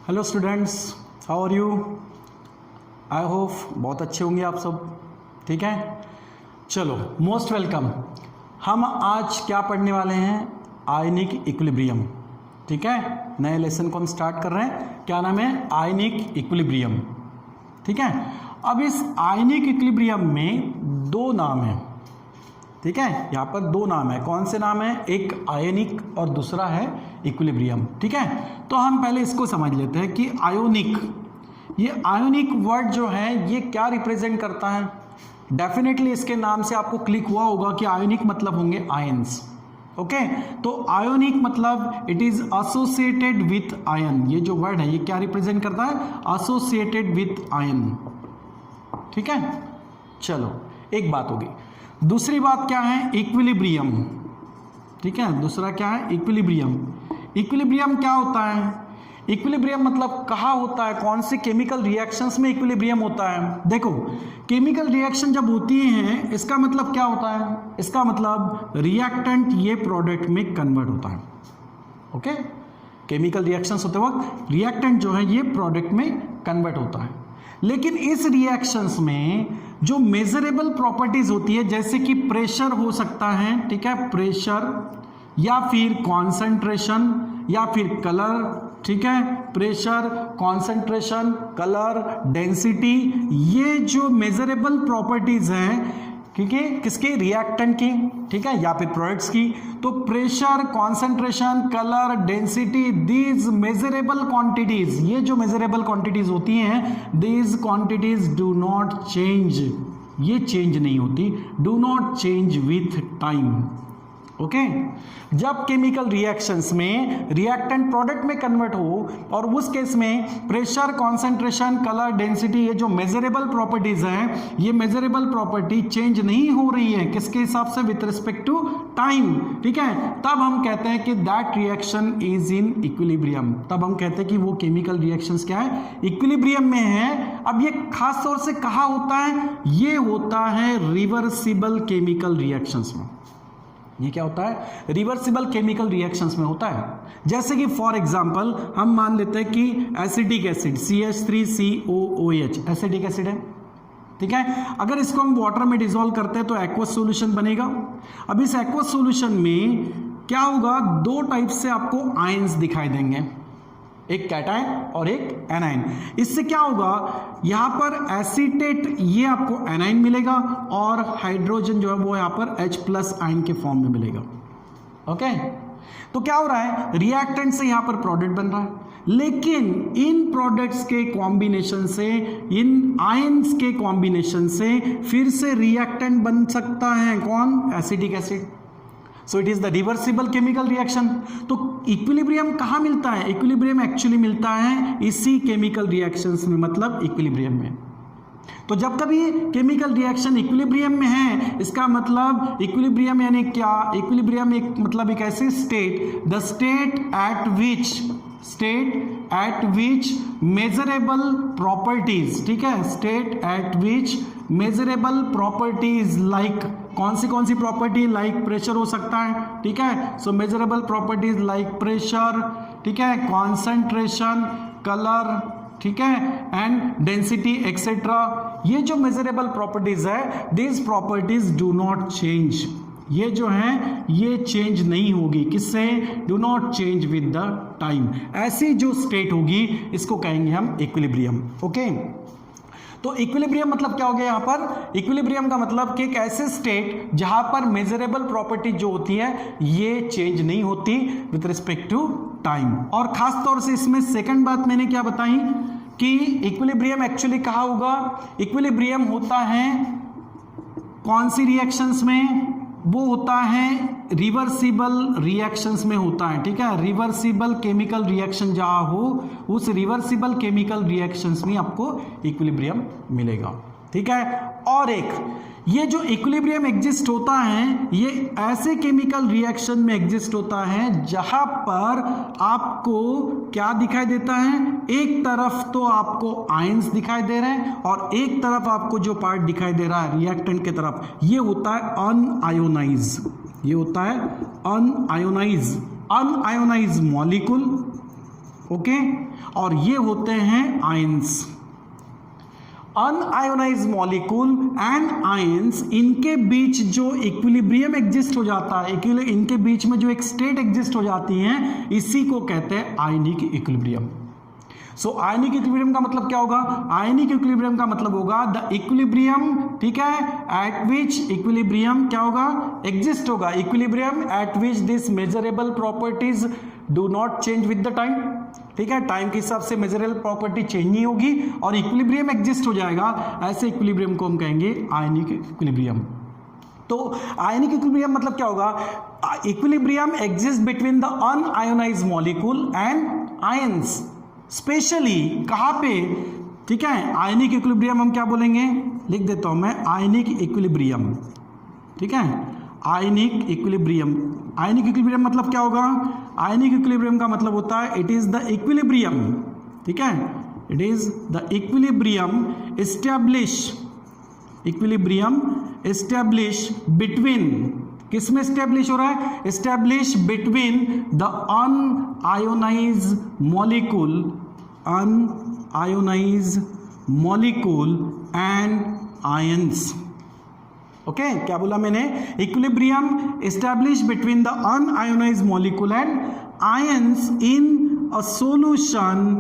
Hello students, how are you? I hope बहुत अच्छे होंगे आप सब। ठीक है, चलो मोस्ट वेलकम। हम आज क्या पढ़ने वाले हैं? Ionic equilibrium. ठीक है, नए लेसन को हम स्टार्ट कर रहे हैं। क्या नाम है? Ionic equilibrium. ठीक है, अब इस आयनिक इक्विलिब्रियम में दो नाम हैं। ठीक है, यहाँ पर दो नाम है। कौन से नाम है? एक आयनिक और दूसरा है इक्विलिब्रियम। ठीक है, तो हम पहले इसको समझ लेते हैं कि आयोनिक, ये आयोनिक वर्ड जो है ये क्या रिप्रेजेंट करता है। डेफिनेटली इसके नाम से आपको क्लिक हुआ होगा कि आयोनिक मतलब होंगे आयंस। ओके, तो आयोनिक मतलब it is associated with ion. ये जो वर्ड है ये क्या रिप्रेजेंट करता है? Associated with ion. ठीक है, चलो एक बात होगी। दूसरी बात क्या है? इक्विलिब्रियम। ठीक है, दूसरा क्या है? इक्विलिब्रियम। इक्विलिब्रियम क्या होता है? इक्विलिब्रियम मतलब कहाँ होता है? कौन से केमिकल रिएक्शंस में इक्विलिब्रियम होता है? देखो, केमिकल रिएक्शन जब होती हैं इसका मतलब क्या होता है? इसका मतलब रिएक्टेंट ये प्रोडक्ट में कन्वर्ट होता है। ओके, केमिकल रिएक्शंस होते वक्त रिएक्टेंट जो है ये प्रोडक्ट में कन्वर्ट होता है। लेकिन इस रिएक्शंस में जो मेजरेबल प्रॉपर्टीज होती है, जैसे कि प्रेशर हो सकता है, ठीक है, प्रेशर, या फिर कॉन्सेंट्रेशन, या फिर कलर। ठीक है, प्रेशर, कॉन्सेंट्रेशन, कलर, डेंसिटी, ये जो मेजरेबल प्रॉपर्टीज हैं, ठीक है, किसके? रिएक्टेंट की, ठीक है, या फिर प्रोडक्ट्स की। तो pressure, concentration, colour, density, these measurable quantities, ये जो मेजरेबल क्वांटिटीज होती हैं, these quantities do not change, ये चेंज नहीं होती, do not change with time. Okay, जब केमिकल रिएक्शंस में रिएक्टेंट प्रोडक्ट में कन्वर्ट हो और उस केस में प्रेशर, कॉन्सेंट्रेशन, कलर, डेंसिटी, ये जो मेजरेबल प्रॉपर्टीज हैं, ये मेजरेबल प्रॉपर्टी चेंज नहीं हो रही है। किसके हिसाब से? With respect to time. ठीक है, तब हम कहते हैं कि that reaction is in equilibrium. तब हम कहते हैं कि वो केमिकल रिएक्शंस क्या है? इक्विलिब्रियम में है। अब ये खास तौर से कहाँ होता है? ये होता है रिवर्सिबल केमिकल रिएक्शंस में। ये क्या होता है? रिवर्सिबल केमिकल रिएक्शंस में होता है। जैसे कि फॉर एग्जांपल हम मान लेते हैं कि acetic acid CH3COOH acetic acid है। ठीक है, अगर इसको हम वाटर में डिसॉल्व करते हैं तो एक्वस सॉल्यूशन बनेगा। अब इस एक्वस सॉल्यूशन में क्या होगा? दो टाइप से आपको आयंस दिखाई देंगे, एक कैटायन और एक एनायन। इससे क्या होगा? यहां पर एसीटेट ये आपको एनायन मिलेगा और हाइड्रोजन जो है वो यहां पर H+ आयन के फॉर्म में मिलेगा। ओके, तो क्या हो रहा है? रिएक्टेंट से यहां पर प्रोडक्ट बन रहा है, लेकिन इन प्रोडक्ट्स के कॉम्बिनेशन से, इन आयंस के कॉम्बिनेशन से फिर से रिएक्टेंट बन सकता है। कौन? Acetic acid. So it is the reversible chemical reaction. तो इक्विलिब्रियम कहाँ मिलता है? इक्विलिब्रियम एक्चुअली मिलता है इसी केमिकल रिएक्शंस में, मतलब इक्विलिब्रियम में। तो जब कभी केमिकल रिएक्शन इक्विलिब्रियम में है, इसका मतलब इक्विलिब्रियम यानी क्या? इक्विलिब्रियम एक मतलब एक ऐसे state, the state eight which measurable properties, ठीक है, स्टेट एट विच मेजरेबल प्रॉपर्टीज लाइक, कौन सी प्रॉपर्टी? लाइक प्रेशर हो सकता है। ठीक है, सो मेजरेबल प्रॉपर्टीज लाइक प्रेशर, ठीक है, कॉन्सेंट्रेशन, कलर, ठीक है, एंड डेंसिटी एक्सेट्रा। ये जो मेजरेबल प्रॉपर्टीज है, these properties do not change, ये जो है ये चेंज नहीं होगी। किससे? Do not change with the time. ऐसी जो स्टेट होगी इसको कहेंगे हम इक्विलिब्रियम। ओके, तो इक्विलिब्रियम मतलब क्या हो गया? यहां पर इक्विलिब्रियम का मतलब कि एक ऐसे स्टेट जहां पर मेजरेबल प्रॉपर्टी जो होती है ये चेंज नहीं होती विथ रिस्पेक्ट टू टाइम। और खास तौर से इसमें सेकंड बात मैंने क्या बताई कि इक्विलिब्रियम एक्चुअली कहाँ होगा? इक्विलिब्रियम होता है कौन सी रिएक्शंस में? वो होता है रिवर्सिबल रिएक्शंस में होता है। ठीक है, रिवर्सिबल केमिकल रिएक्शन जहां हो उस रिवर्सिबल केमिकल रिएक्शंस में आपको इक्विलिब्रियम मिलेगा। ठीक है, और एक ये जो इक्विलिब्रियम एग्जिस्ट होता है ये ऐसे केमिकल रिएक्शन में एग्जिस्ट होता है जहां पर आपको क्या दिखाई देता है? एक तरफ तो आपको आयंस दिखाई दे रहे हैं और एक तरफ आपको जो पार्ट दिखाई दे रहा है रिएक्टेंट की तरफ, ये होता है अनआयोनाइज। ये होता है अनआयोनाइज मॉलिक्यूल। ओके, और ये होते हैं ions. Unionised molecule and ions, इनके बीच जो इक्विलिब्रियम एग्जिस्ट हो जाता है, इनके बीच में जो एक स्टेट एग्जिस्ट हो जाती है, इसी को कहते हैं आयनिक इक्विलिब्रियम। सो आयनिक इक्विलिब्रियम का मतलब क्या होगा? आयनिक इक्विलिब्रियम का मतलब होगा द इक्विलिब्रियम, ठीक है, एट विच इक्विलिब्रियम क्या होगा? एग्जिस्ट होगा। Equilibrium at which this measurable properties do not change with the time, ठीक है, टाइम के हिसाब से मेजरेबल प्रॉपर्टी चेंज नहीं होगी और इक्विलिब्रियम एग्जिस्ट हो जाएगा। ऐसे इक्विलिब्रियम को हम कहेंगे आयनिक इक्विलिब्रियम। तो आयनिक इक्विलिब्रियम मतलब क्या होगा? Equilibrium exist between the unionised molecule and ions. Specially कहां पे? ठीक है, आयनिक इक्विलिब्रियम हम क्या बोलेंगे? लिख देता हूं मैं, आयनिक इक्विलिब्रियम, ठीक है, आयनिक इक्विलिब्रियम। आयनिक इक्विलिब्रियम मतलब क्या होगा? आयनिक इक्विलिब्रियम का मतलब होता है इट इज द इक्विलिब्रियम, ठीक है, it is the equilibrium establish between, किस में एस्टैब्लिश हो रहा है? Establish between the unionised molecule and ions. Okay, क्या बोला मैंने? Equilibrium establish between the unionised molecule and ions in a solution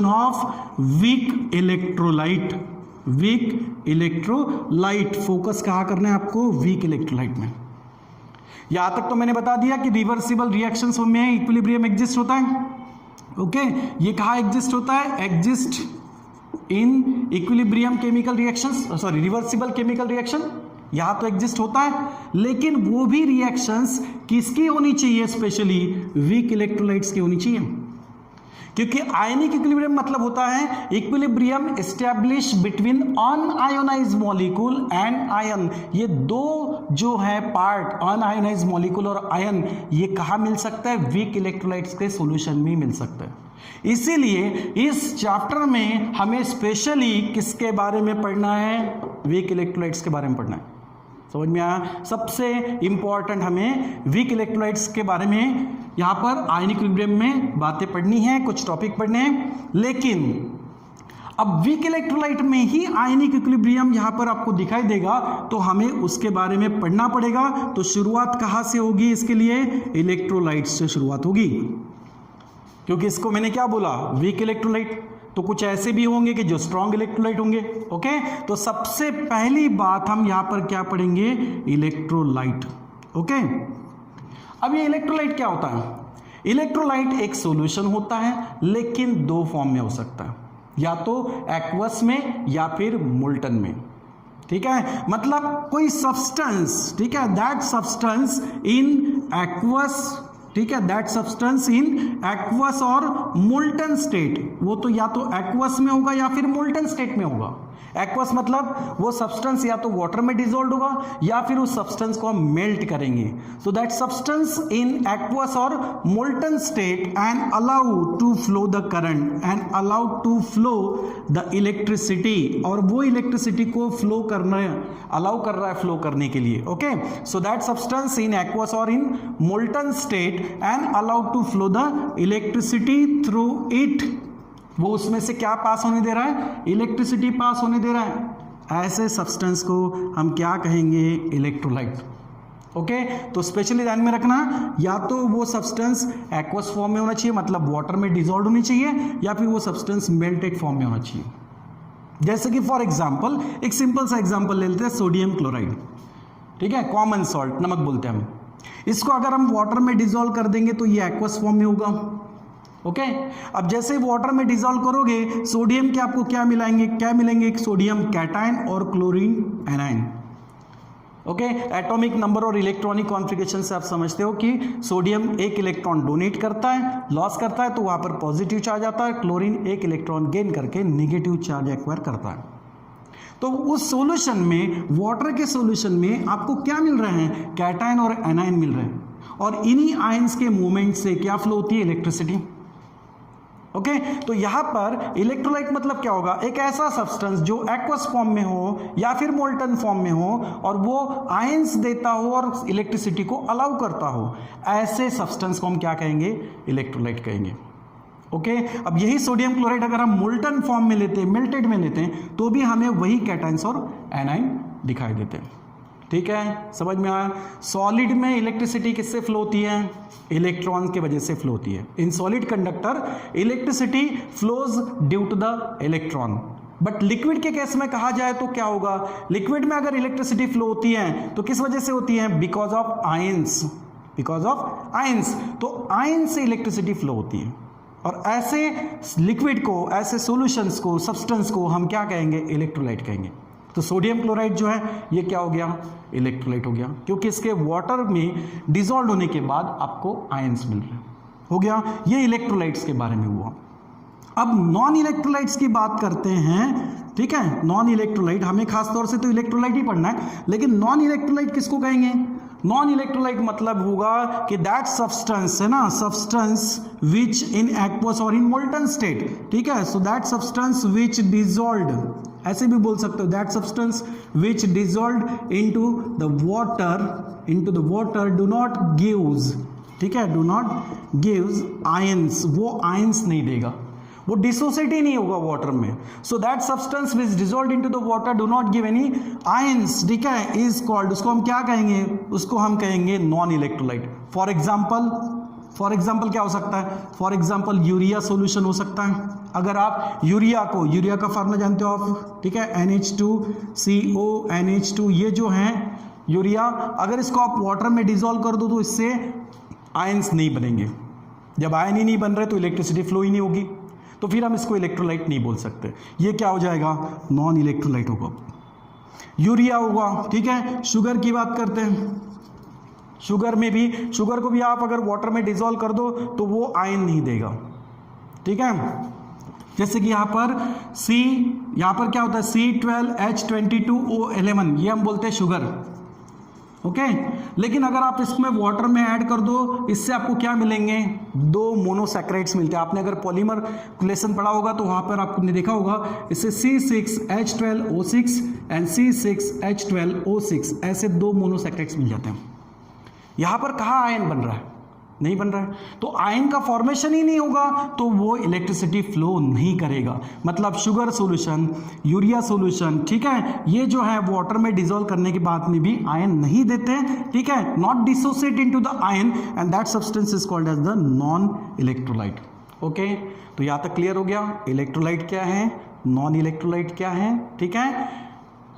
of weak electrolyte. Focus कहाँ करना है आपको? वीक इलेक्ट्रोलाइट में। यहां तक तो मैंने बता दिया कि रिवर्सिबल रिएक्शंस में इक्विलिब्रियम एग्जिस्ट होता है। ओके, ये कहाँ एग्जिस्ट होता है? Exist in equilibrium chemical reactions, sorry reversible chemical reaction, यहां तो एग्जिस्ट होता है, लेकिन वो भी रिएक्शंस किसकी होनी चाहिए? स्पेशली वीक इलेक्ट्रोलाइट्स की होनी चाहिए, क्योंकि आयनिक इक्विलिब्रियम मतलब होता है equilibrium establish between unionised molecule and ion. ये दो जो है पार्ट, अनआयोनाइज्ड मॉलिक्यूल और आयन, ये कहाँ मिल सकता है? वीक इलेक्ट्रोलाइट्स के सॉल्यूशन में मिल सकता है। इसीलिए इस चैप्टर में हमें स्पेशली किसके बारे में पढ़ना है? वीक इलेक्ट्रोलाइट्स के बारे में पढ़ना है। समझ में आया? सबसे इंपॉर्टेंट हमें वीक इलेक्ट्रोलाइट्स के बारे में यहां पर आयनिक इक्विलिब्रियम में बातें पढ़नी है, कुछ टॉपिक पढ़ने हैं। लेकिन अब वीक इलेक्ट्रोलाइट में ही आयनिक इक्विलिब्रियम यहां पर आपको दिखाई देगा, तो हमें उसके बारे में पढ़ना पड़ेगा। तो शुरुआत कहां से होगी? इसके लिए इलेक्ट्रोलाइट्स से शुरुआत होगी, क्योंकि इसको मैंने क्या बोला? Weak electrolyte. तो कुछ ऐसे भी होंगे कि जो स्ट्रॉन्ग इलेक्ट्रोलाइट होंगे। ओके, तो सबसे पहली बात हम यहां पर क्या पढ़ेंगे? इलेक्ट्रोलाइट। ओके, अब ये इलेक्ट्रोलाइट क्या होता है? इलेक्ट्रोलाइट एक सॉल्यूशन होता है, लेकिन दो फॉर्म में हो सकता है, या तो एक्वस में या फिर मोल्टन में। ठीक है, मतलब कोई सब्सटेंस, ठीक है, दैट सब्सटेंस इन एक्वस, ठीक है, दैट सब्सटेंस इन एक्वस और मोल्टन स्टेट। वो तो या तो एक्वस में होगा या फिर मोल्टन स्टेट में होगा। एक्वस मतलब वो सब्सटेंस या तो वाटर में डिसॉल्व होगा या फिर उस सब्सटेंस को हम मेल्ट करेंगे। So that substance in aqueous और molten state and allow to flow the current and allow to flow the electricity, और वो इलेक्ट्रिसिटी को फ्लो करना अलाउ कर रहा है, फ्लो करने के लिए। Okay, so that substance in aqueous और in molten state and allow to flow the electricity through it. वो उसमें से क्या पास होने दे रहा है? इलेक्ट्रिसिटी पास होने दे रहा है। ऐसे सब्सटेंस को हम क्या कहेंगे? इलेक्ट्रोलाइट। ओके, तो स्पेशली ध्यान में रखना, या तो वो सब्सटेंस एक्वस फॉर्म में होना चाहिए, मतलब वाटर में डिसॉल्व होनी चाहिए, या फिर वो सब्सटेंस मेल्टेड फॉर्म में होना चाहिए। जैसे कि फॉर एग्जाम्पल एक सिंपल सा एग्जाम्पल ले लेते हैं, सोडियम क्लोराइड। ठीक है, कॉमन सॉल्ट, नमक बोलते हैं हम। इसको अगर हम वाटर में डिसॉल्व कर देंगे तो ये एक्वस फॉर्म में होगा। ओके, अब जैसे वाटर में डिसॉल्व करोगे, सोडियम के आपको क्या मिलेंगे? सोडियम कैटायन और chlorine anion. Okay, atomic number और इलेक्ट्रॉनिक कॉन्फ़िगरेशन से आप समझते हो कि सोडियम एक इलेक्ट्रॉन डोनेट करता है, लॉस करता है, तो वहां पर पॉजिटिव चार्ज आता है। क्लोरीन एक इलेक्ट्रॉन गेन करके नेगेटिव चार्ज एक्वायर करता है। तो उस सॉल्यूशन में, वाटर के सॉल्यूशन में आपको क्या मिल रहे हैं? कैटायन और एनायन मिल रहे हैं, और इन्हीं आयंस के मूवमेंट से क्या फ्लो होती है? इलेक्ट्रिसिटी। ओके तो यहाँ पर इलेक्ट्रोलाइट मतलब क्या होगा, एक ऐसा सब्सटेंस जो एक्वस फॉर्म में हो या फिर मोल्टन फॉर्म में हो और वो आयंस देता हो और इलेक्ट्रिसिटी को अलाउ करता हो, ऐसे सब्सटेंस को हम क्या कहेंगे, इलेक्ट्रोलाइट कहेंगे। ओके अब यही सोडियम क्लोराइड अगर हम मोल्टन फॉर्म में लेते हैं, मेल्टेड में लेते हैं, तो भी हमें वही कैटाइंस और एनाइन दिखाई देते हैं। ठीक है, समझ में आया। सॉलिड में इलेक्ट्रिसिटी किससे फ्लो होती है, इलेक्ट्रॉन की वजह से फ्लो होती है। In solid conductor electricity flows due to the electron. But liquid के केस में कहा जाए तो क्या होगा, लिक्विड में अगर इलेक्ट्रिसिटी फ्लो होती है तो किस वजह से होती है, because of ions, because of ions. तो आयंस से इलेक्ट्रिसिटी फ्लो होती है और ऐसे लिक्विड को, ऐसे सॉल्यूशंस को, सब्सटेंस को हम क्या कहेंगे, इलेक्ट्रोलाइट कहेंगे। तो सोडियम क्लोराइड जो है ये क्या हो गया, इलेक्ट्रोलाइट हो गया, क्योंकि इसके वाटर में डिसॉल्व होने के बाद आपको आयंस मिल रहे हैं। हो गया, ये इलेक्ट्रोलाइट्स के बारे में हुआ। अब नॉन इलेक्ट्रोलाइट्स की बात करते हैं। ठीक है, नॉन इलेक्ट्रोलाइट हमें खास तौर से तो इलेक्ट्रोलाइट ही पढ़ना है, लेकिन नॉन इलेक्ट्रोलाइट किसको कहेंगे, नॉन इलेक्ट्रोलाइट मतलब होगा कि दैट सब्सटेंस है ना, सब्सटेंस विच इन एक्वस और इन मोल्टन स्टेट। ठीक है, सो दैट सब्सटेंस विच डिसॉल्व्ड, ऐसे भी बोल सकते हो, that substance which dissolved into the water do not gives, ठीक है, डू नॉट गिव्स आयंस, वो आयंस नहीं देगा, वो डिसोसिएट ही नहीं होगा वाटर में। सो that substance which dissolved into the water do not give any ions, ठीक है, इज कॉल्ड, उसको हम क्या कहेंगे, उसको हम कहेंगे नॉन इलेक्ट्रोलाइट। फॉर एग्जाम्पल क्या हो सकता है, फॉर एग्जाम्पल यूरिया सॉल्यूशन हो सकता है। अगर आप यूरिया का फार्मूला जानते हो आप, ठीक है, NH2CO NH2, ये जो है यूरिया, अगर इसको आप वाटर में डिसॉल्व कर दो तो इससे आयंस नहीं बनेंगे। जब आयन ही नहीं बन रहे तो इलेक्ट्रिसिटी फ्लो ही नहीं होगी, तो फिर हम इसको इलेक्ट्रोलाइट नहीं बोल सकते। ये क्या हो जाएगा, नॉन इलेक्ट्रोलाइट होगा, यूरिया होगा। ठीक है, शुगर की बात करते हैं, शुगर में भी, शुगर को भी आप अगर वाटर में डिसॉल्व कर दो तो वो आयन नहीं देगा। ठीक है, जैसे कि यहाँ पर यहाँ पर क्या होता है, C12H22O11, ये हम बोलते हैं शुगर। ओके, लेकिन अगर आप इसमें वाटर में ऐड कर दो, इससे आपको क्या मिलेंगे, 2 मोनोसैकेराइड्स मिलते हैं। आपने अगर पॉलीमर लेसन पढ़ा होगा तो वहाँ पर आपने देखा होगा, इससे C6H12O6 एंड C6H12O6, ऐसे 2 मोनोसैकेराइड्स मिल जाते हैं। यहाँ पर कहाँ आयन बन रहा है, नहीं बन रहा है, तो आयन का फॉर्मेशन ही नहीं होगा तो वो इलेक्ट्रिसिटी फ्लो नहीं करेगा। मतलब शुगर सॉल्यूशन, यूरिया सॉल्यूशन, ठीक है, ये जो है वाटर में डिसॉल्व करने के बाद में भी आयन नहीं देते, ठीक है, not dissociate into the ion, and that substance is called as the non electrolyte. Okay, तो यहाँ तक क्लियर हो गया, इलेक्ट्रोलाइट क्या है, नॉन इलेक्ट्रोलाइट क्या है, ठीक है,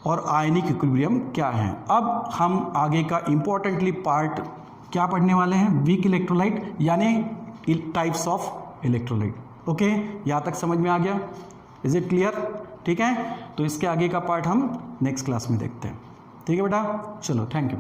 और आयनिक इक्विलिब्रियम क्या है। अब हम आगे का इंपॉर्टेंटली पार्ट क्या पढ़ने वाले हैं, वीक इलेक्ट्रोलाइट यानी टाइप्स ऑफ इलेक्ट्रोलाइट। ओके, यहाँ तक समझ में आ गया, इज इट क्लियर, ठीक है। तो इसके आगे का पार्ट हम नेक्स्ट क्लास में देखते हैं, ठीक है बेटा, चलो, थैंक यू।